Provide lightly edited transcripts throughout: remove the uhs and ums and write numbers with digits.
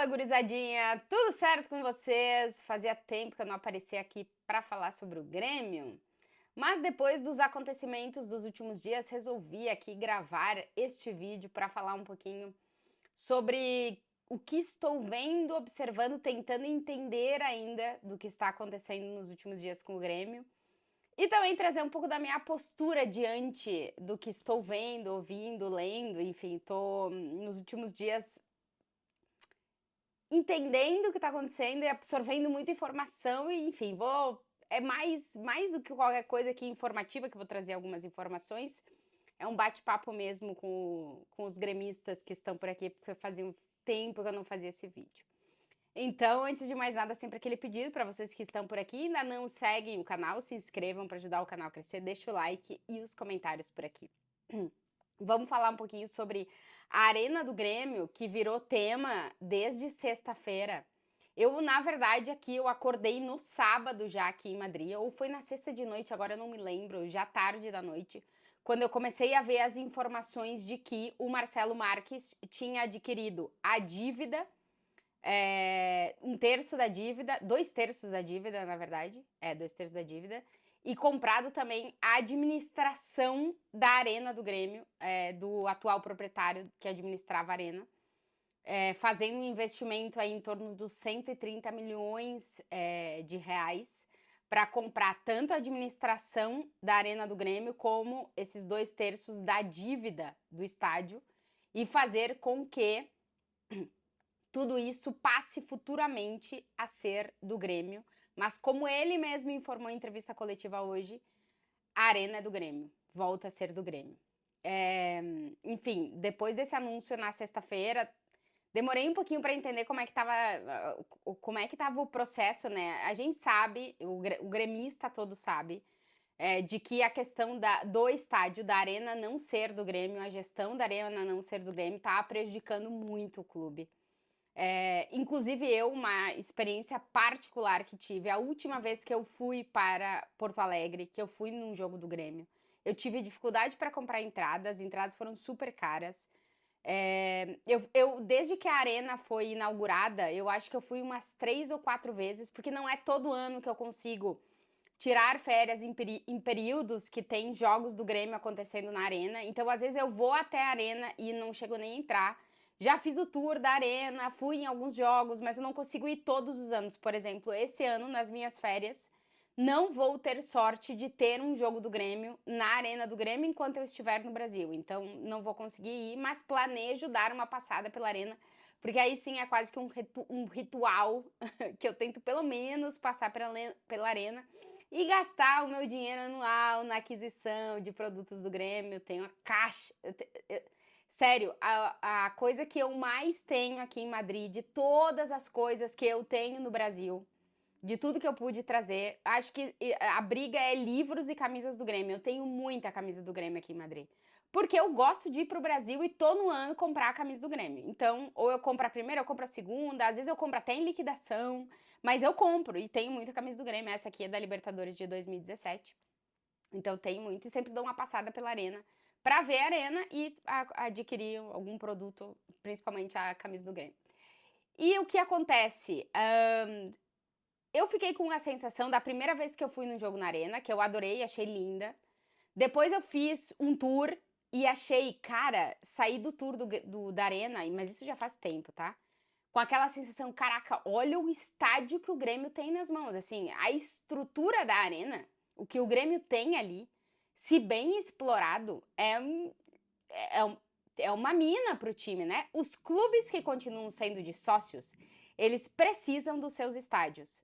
Fala, gurizadinha! Tudo certo com vocês? Fazia tempo que eu não aparecia aqui para falar sobre o Grêmio, mas depois dos acontecimentos dos últimos dias, resolvi aqui gravar este vídeo para falar um pouquinho sobre o que estou vendo, observando, tentando entender ainda do que está acontecendo nos últimos dias com o Grêmio. E também trazer um pouco da minha postura diante do que estou vendo, ouvindo, lendo, enfim, tô nos últimos dias entendendo o que está acontecendo e absorvendo muita informação e, enfim, é mais do que qualquer coisa aqui informativa, que eu vou trazer algumas informações. É um bate-papo mesmo com os gremistas que estão por aqui, porque fazia um tempo que eu não fazia esse vídeo. Então, antes de mais nada, sempre aquele pedido para vocês que estão por aqui e ainda não seguem o canal, se inscrevam para ajudar o canal a crescer, deixa o like e os comentários por aqui. Vamos falar um pouquinho sobre a Arena do Grêmio, que virou tema desde sexta-feira. Na verdade, aqui eu acordei no sábado já aqui em Madrid, ou foi na sexta de noite, agora eu não me lembro, já tarde da noite, quando eu comecei a ver as informações de que o Marcelo Marques tinha adquirido a dívida, um terço da dívida, 2/3 da dívida, na verdade, 2/3 da dívida, e comprado também a administração da Arena do Grêmio, do atual proprietário que administrava a Arena, fazendo um investimento aí em torno dos 130 milhões de reais para comprar tanto a administração da Arena do Grêmio como esses 2/3 da dívida do estádio e fazer com que tudo isso passe futuramente a ser do Grêmio. Mas como ele mesmo informou em entrevista coletiva hoje, a Arena é do Grêmio, volta a ser do Grêmio. Enfim, depois desse anúncio na sexta-feira, demorei um pouquinho para entender como é que tava o processo, né? A gente sabe, o gremista todo sabe, de que a questão do estádio, da Arena não ser do Grêmio, a gestão da Arena não ser do Grêmio, tá prejudicando muito o clube. Inclusive uma experiência particular que tive, a última vez que eu fui para Porto Alegre, que eu fui num jogo do Grêmio, eu tive dificuldade para comprar entradas, as entradas foram super caras. Desde que a Arena foi inaugurada, eu acho que eu fui umas 3 ou 4 vezes, porque não é todo ano que eu consigo tirar férias em períodos que tem jogos do Grêmio acontecendo na Arena. Então, às vezes, eu vou até a Arena e não chego nem a entrar. Já fiz o tour da Arena, fui em alguns jogos, mas eu não consigo ir todos os anos. Por exemplo, esse ano, nas minhas férias, não vou ter sorte de ter um jogo do Grêmio na Arena do Grêmio enquanto eu estiver no Brasil. Então, não vou conseguir ir, mas planejo dar uma passada pela Arena, porque aí sim é quase que um ritual que eu tento pelo menos passar pela Arena e gastar o meu dinheiro anual na aquisição de produtos do Grêmio. Eu tenho a caixa. Sério, a coisa que eu mais tenho aqui em Madrid, de todas as coisas que eu tenho no Brasil, de tudo que eu pude trazer, acho que a briga é livros e camisas do Grêmio. Eu tenho muita camisa do Grêmio aqui em Madrid. Porque eu gosto de ir pro Brasil e todo ano comprar a camisa do Grêmio. Então, ou eu compro a primeira, ou eu compro a segunda, às vezes eu compro até em liquidação, mas eu compro e tenho muita camisa do Grêmio. Essa aqui é da Libertadores de 2017. Então, eu tenho muito e sempre dou uma passada pela Arena para ver a Arena e adquirir algum produto, principalmente a camisa do Grêmio. E o que acontece? Eu fiquei com a sensação da primeira vez que eu fui num jogo na Arena, que eu adorei, achei linda. Depois eu fiz um tour e achei, cara, saí do tour da Arena, mas isso já faz tempo, tá? Com aquela sensação, caraca, olha o estádio que o Grêmio tem nas mãos. Assim, a estrutura da Arena, o que o Grêmio tem ali, se bem explorado, é, um- é uma mina pro time, né? Os clubes que continuam sendo de sócios, eles precisam dos seus estádios.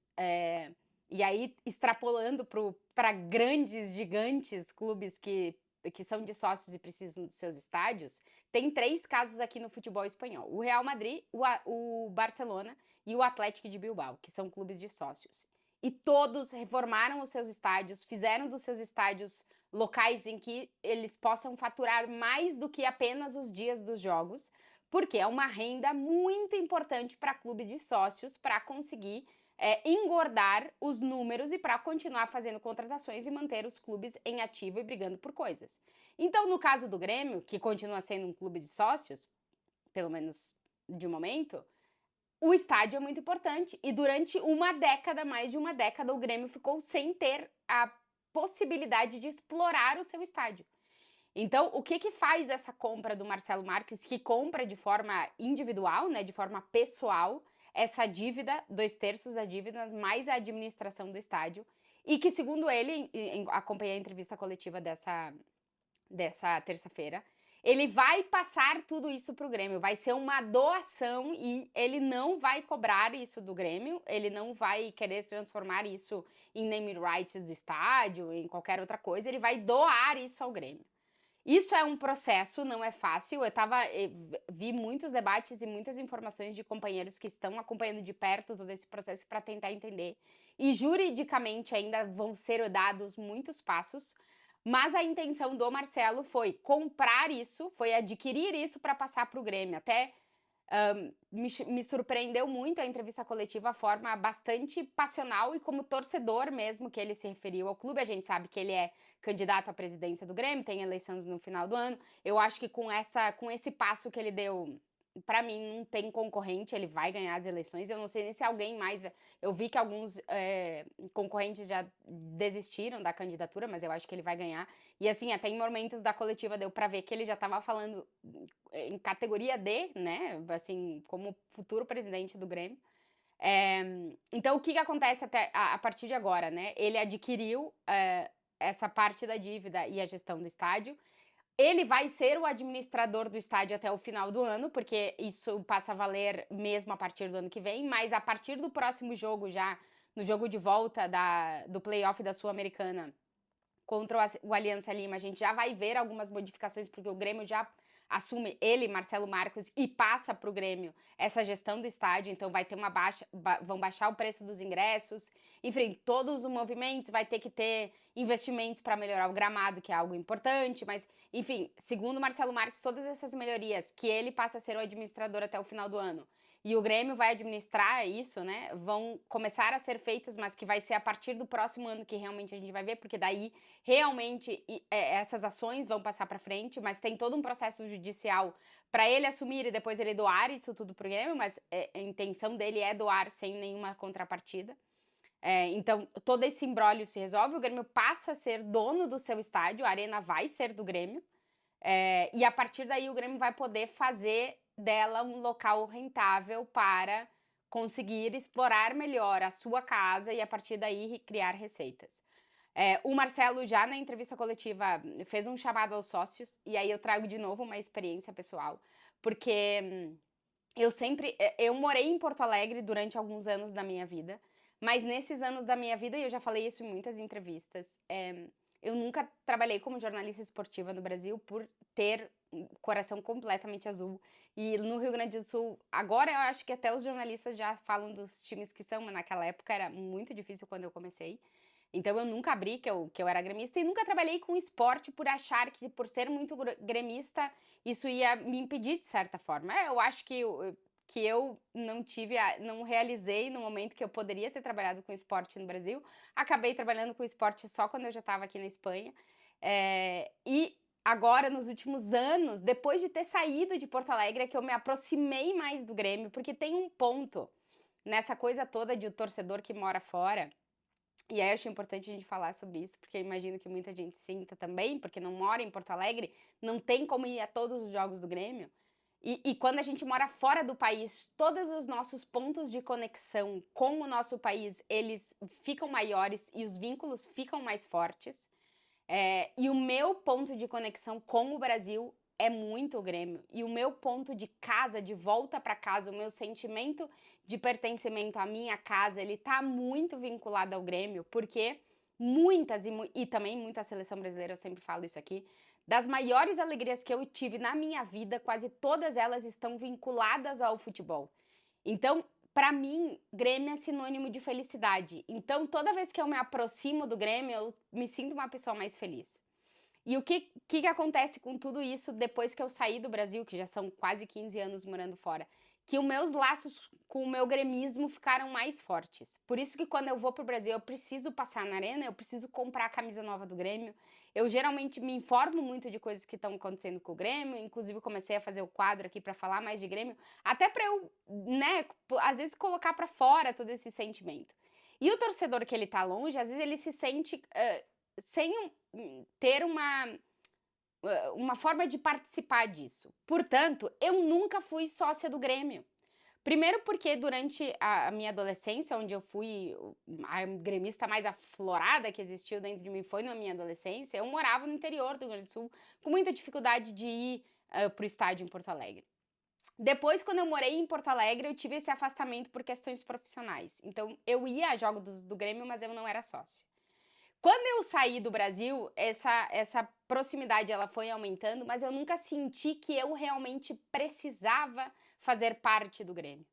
E aí, extrapolando para grandes, gigantes clubes que são de sócios e precisam dos seus estádios, tem 3 casos aqui no futebol espanhol: o Real Madrid, o Barcelona e o Atlético de Bilbao, que são clubes de sócios. E todos reformaram os seus estádios, fizeram dos seus estádios locais em que eles possam faturar mais do que apenas os dias dos jogos, porque é uma renda muito importante para clubes de sócios para conseguir engordar os números e para continuar fazendo contratações e manter os clubes em ativo e brigando por coisas. Então, no caso do Grêmio, que continua sendo um clube de sócios, pelo menos de momento, o estádio é muito importante. E durante uma década, mais de uma década, o Grêmio ficou sem ter a possibilidade de explorar o seu estádio. Então, o que que faz essa compra do Marcelo Marques, que compra de forma individual, né, de forma pessoal, essa dívida, 2/3 da dívida, mais a administração do estádio, e que, segundo ele, acompanhei a entrevista coletiva dessa terça-feira, ele vai passar tudo isso para o Grêmio, vai ser uma doação e ele não vai cobrar isso do Grêmio, ele não vai querer transformar isso em name rights do estádio, em qualquer outra coisa, ele vai doar isso ao Grêmio. Isso é um processo, não é fácil. Vi muitos debates e muitas informações de companheiros que estão acompanhando de perto todo esse processo para tentar entender. E juridicamente ainda vão ser dados muitos passos, mas a intenção do Marcelo foi comprar isso, foi adquirir isso para passar para o Grêmio. Até me surpreendeu muito a entrevista coletiva, a forma bastante passional e como torcedor mesmo que ele se referiu ao clube. A gente sabe que ele é candidato à presidência do Grêmio, tem eleições no final do ano. Eu acho que com esse passo que ele deu, para mim não tem concorrente, ele vai ganhar as eleições. Eu não sei nem se alguém mais. Eu vi que alguns concorrentes já desistiram da candidatura, mas eu acho que ele vai ganhar. E assim, até em momentos da coletiva deu para ver que ele já estava falando em categoria D, né? Assim, como futuro presidente do Grêmio. Então, o que acontece a partir de agora, né? Ele adquiriu essa parte da dívida e a gestão do estádio. Ele vai ser o administrador do estádio até o final do ano, porque isso passa a valer mesmo a partir do ano que vem, mas a partir do próximo jogo, já no jogo de volta do playoff da Sul-Americana contra o Aliança Lima, a gente já vai ver algumas modificações, porque o Grêmio já assume, ele, Marcelo Marques, e passa para o Grêmio essa gestão do estádio, então vai ter vão baixar o preço dos ingressos, enfim, todos os movimentos, vai ter que ter investimentos para melhorar o gramado, que é algo importante, mas, enfim, segundo Marcelo Marques, todas essas melhorias, que ele passa a ser o administrador até o final do ano, e o Grêmio vai administrar isso, né, vão começar a ser feitas, mas que vai ser a partir do próximo ano que realmente a gente vai ver, porque daí realmente essas ações vão passar para frente, mas tem todo um processo judicial para ele assumir e depois ele doar isso tudo para o Grêmio, mas a intenção dele é doar sem nenhuma contrapartida. Então, todo esse imbróglio se resolve, o Grêmio passa a ser dono do seu estádio, a arena vai ser do Grêmio, e a partir daí o Grêmio vai poder fazer dela um local rentável para conseguir explorar melhor a sua casa e a partir daí criar receitas. O Marcelo já na entrevista coletiva fez um chamado aos sócios, e aí eu trago de novo uma experiência pessoal, porque eu morei em Porto Alegre durante alguns anos da minha vida, mas nesses anos da minha vida, e eu já falei isso em muitas entrevistas, eu nunca trabalhei como jornalista esportiva no Brasil por ter um coração completamente azul. E no Rio Grande do Sul, agora eu acho que até os jornalistas já falam dos times que são, mas naquela época era muito difícil quando eu comecei. Então eu nunca abri que eu era gremista e nunca trabalhei com esporte por achar que por ser muito gremista isso ia me impedir de certa forma. Eu acho que eu não realizei no momento que eu poderia ter trabalhado com esporte no Brasil. Acabei trabalhando com esporte só quando eu já estava aqui na Espanha. E agora, nos últimos anos, depois de ter saído de Porto Alegre, é que eu me aproximei mais do Grêmio, porque tem um ponto nessa coisa toda de o torcedor que mora fora. E aí eu acho importante a gente falar sobre isso, porque eu imagino que muita gente sinta também, porque não mora em Porto Alegre, não tem como ir a todos os jogos do Grêmio. E quando a gente mora fora do país, todos os nossos pontos de conexão com o nosso país, eles ficam maiores e os vínculos ficam mais fortes. E o meu ponto de conexão com o Brasil é muito o Grêmio. E o meu ponto de casa, de volta para casa, o meu sentimento de pertencimento à minha casa, ele tá muito vinculado ao Grêmio, porque muitas, e também muita seleção brasileira, eu sempre falo isso aqui, das maiores alegrias que eu tive na minha vida, quase todas elas estão vinculadas ao futebol. Então, para mim, Grêmio é sinônimo de felicidade. Então, toda vez que eu me aproximo do Grêmio, eu me sinto uma pessoa mais feliz. E o que acontece com tudo isso depois que eu saí do Brasil, que já são quase 15 anos morando fora? Que os meus laços com o meu gremismo ficaram mais fortes. Por isso que quando eu vou pro Brasil, eu preciso passar na arena, eu preciso comprar a camisa nova do Grêmio, eu geralmente me informo muito de coisas que estão acontecendo com o Grêmio, inclusive comecei a fazer o quadro aqui para falar mais de Grêmio, até para eu, né, às vezes colocar para fora todo esse sentimento. E o torcedor que ele tá longe, às vezes ele se sente sem ter uma forma de participar disso. Portanto, eu nunca fui sócia do Grêmio. Primeiro porque durante a minha adolescência, onde eu fui a gremista mais aflorada que existiu dentro de mim foi na minha adolescência, eu morava no interior do Rio Grande do Sul, com muita dificuldade de ir para o estádio em Porto Alegre. Depois, quando eu morei em Porto Alegre, eu tive esse afastamento por questões profissionais. Então, eu ia a jogos do Grêmio, mas eu não era sócia. Quando eu saí do Brasil, essa proximidade ela foi aumentando, mas eu nunca senti que eu realmente precisava fazer parte do Grêmio.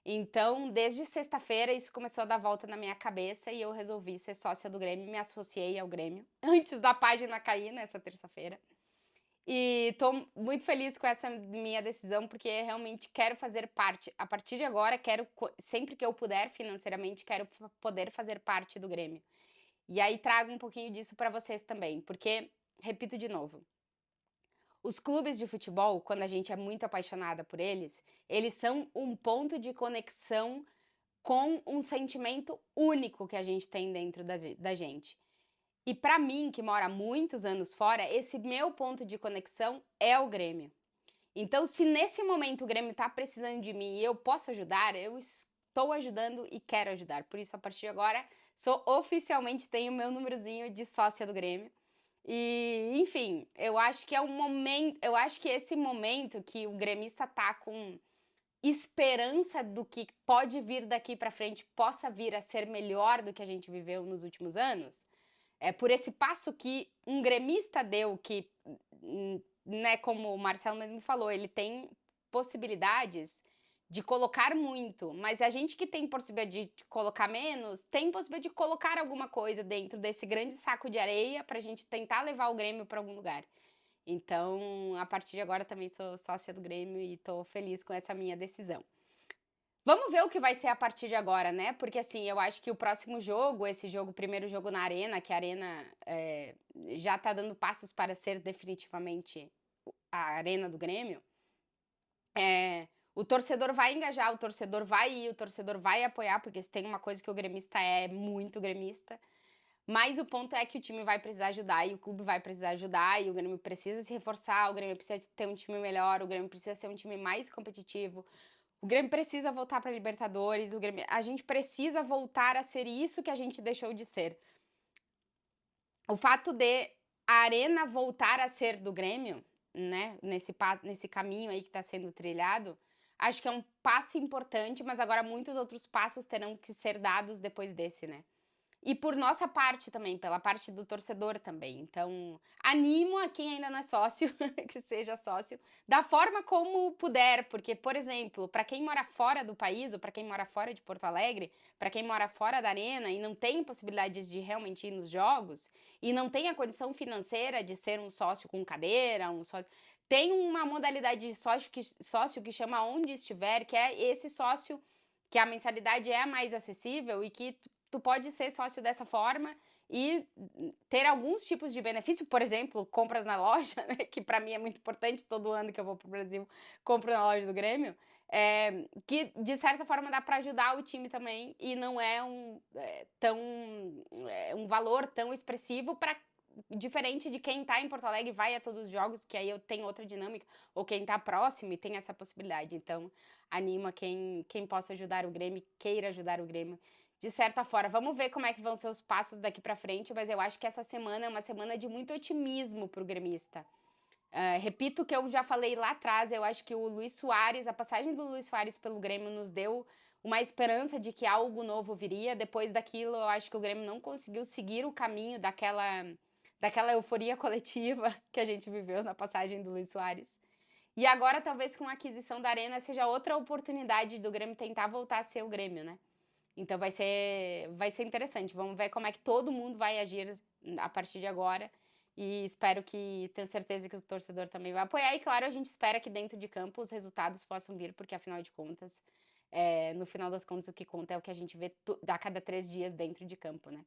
Então, desde sexta-feira, isso começou a dar volta na minha cabeça e eu resolvi ser sócia do Grêmio, me associei ao Grêmio, antes da página cair nessa terça-feira. E tô muito feliz com essa minha decisão, porque realmente quero fazer parte. A partir de agora, quero, sempre que eu puder financeiramente, quero poder fazer parte do Grêmio. E aí trago um pouquinho disso para vocês também, porque, repito de novo, os clubes de futebol, quando a gente é muito apaixonada por eles são um ponto de conexão com um sentimento único que a gente tem dentro da gente. E para mim, que mora muitos anos fora, esse meu ponto de conexão é o Grêmio. Então, se nesse momento o Grêmio está precisando de mim e eu posso ajudar, eu estou ajudando e quero ajudar. Por isso, a partir de agora, oficialmente tenho meu númerozinho de sócia do Grêmio. E, enfim, eu acho que é um momento, eu acho que esse momento que o gremista tá com esperança do que pode vir daqui para frente possa vir a ser melhor do que a gente viveu nos últimos anos, é por esse passo que um gremista deu, que, né, como o Marcelo mesmo falou, ele tem possibilidades de colocar muito, mas a gente que tem possibilidade de colocar menos, tem possibilidade de colocar alguma coisa dentro desse grande saco de areia pra gente tentar levar o Grêmio para algum lugar. Então, a partir de agora também sou sócia do Grêmio e tô feliz com essa minha decisão. Vamos ver o que vai ser a partir de agora, né? Porque assim, eu acho que o próximo jogo, esse jogo, primeiro jogo na Arena, que a Arena já tá dando passos para ser definitivamente a Arena do Grêmio, o torcedor vai engajar, o torcedor vai ir, o torcedor vai apoiar, porque se tem uma coisa que o gremista é muito gremista. Mas o ponto é que o time vai precisar ajudar e o clube vai precisar ajudar e o Grêmio precisa se reforçar, o Grêmio precisa ter um time melhor, o Grêmio precisa ser um time mais competitivo. O Grêmio precisa voltar para a Libertadores, a gente precisa voltar a ser isso que a gente deixou de ser. O fato de a Arena voltar a ser do Grêmio, né, nesse caminho aí que está sendo trilhado, acho que é um passo importante, mas agora muitos outros passos terão que ser dados depois desse, né? E por nossa parte também, pela parte do torcedor também. Então, animo a quem ainda não é sócio, que seja sócio, da forma como puder, porque, por exemplo, para quem mora fora do país, ou para quem mora fora de Porto Alegre, para quem mora fora da Arena e não tem possibilidades de realmente ir nos jogos, e não tem a condição financeira de ser um sócio com cadeira, um sócio. Tem uma modalidade de sócio que chama Onde Estiver, que é esse sócio que a mensalidade é mais acessível e que tu pode ser sócio dessa forma e ter alguns tipos de benefício, por exemplo, compras na loja, né, que para mim é muito importante, todo ano que eu vou pro Brasil, compro na loja do Grêmio, que de certa forma dá para ajudar o time também e não é um valor tão expressivo para diferente de quem tá em Porto Alegre e vai a todos os jogos, que aí eu tenho outra dinâmica, ou quem tá próximo e tem essa possibilidade. Então, anima quem possa ajudar o Grêmio, queira ajudar o Grêmio de certa forma. Vamos ver como é que vão ser os passos daqui para frente, mas eu acho que essa semana é uma semana de muito otimismo pro gremista. Repito o que eu já falei lá atrás, eu acho que o Luis Soares, a passagem do Luis Soares pelo Grêmio nos deu uma esperança de que algo novo viria. Depois daquilo, eu acho que o Grêmio não conseguiu seguir o caminho daquela euforia coletiva que a gente viveu na passagem do Luis Soares. E agora, talvez com a aquisição da Arena, seja outra oportunidade do Grêmio tentar voltar a ser o Grêmio, né? Então vai ser interessante. Vamos ver como é que todo mundo vai agir a partir de agora. E tenho certeza que o torcedor também vai apoiar. E claro, a gente espera que dentro de campo os resultados possam vir, porque afinal de contas, no final das contas, o que conta é o que a gente vê a cada 3 dias dentro de campo, né?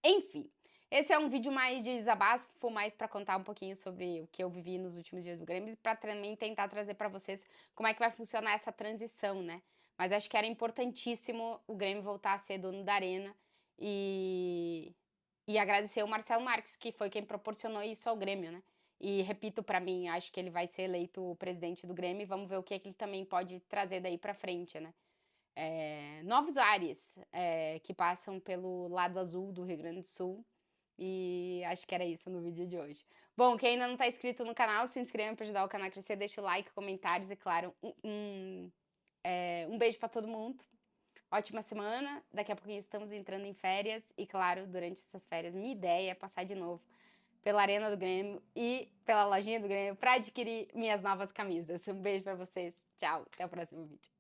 Enfim, Esse é um vídeo mais de desabafo, mais para contar um pouquinho sobre o que eu vivi nos últimos dias do Grêmio, para também tentar trazer para vocês como é que vai funcionar essa transição, né. Mas acho que era importantíssimo o Grêmio voltar a ser dono da arena e agradecer o Marcelo Marques, que foi quem proporcionou isso ao Grêmio, né. E repito, para mim, acho que ele vai ser eleito o presidente do Grêmio e vamos ver o que é que ele também pode trazer daí para frente, né. Novos ares, que passam pelo lado azul do Rio Grande do Sul, e acho que era isso no vídeo de hoje. Bom, quem ainda não está inscrito no canal, se inscreva para ajudar o canal a crescer, deixa o like, comentários e, claro, um beijo para todo mundo. Ótima semana. Daqui a pouquinho estamos entrando em férias e, claro, durante essas férias, minha ideia é passar de novo pela Arena do Grêmio e pela lojinha do Grêmio para adquirir minhas novas camisas. Um beijo para vocês. Tchau. Até o próximo vídeo.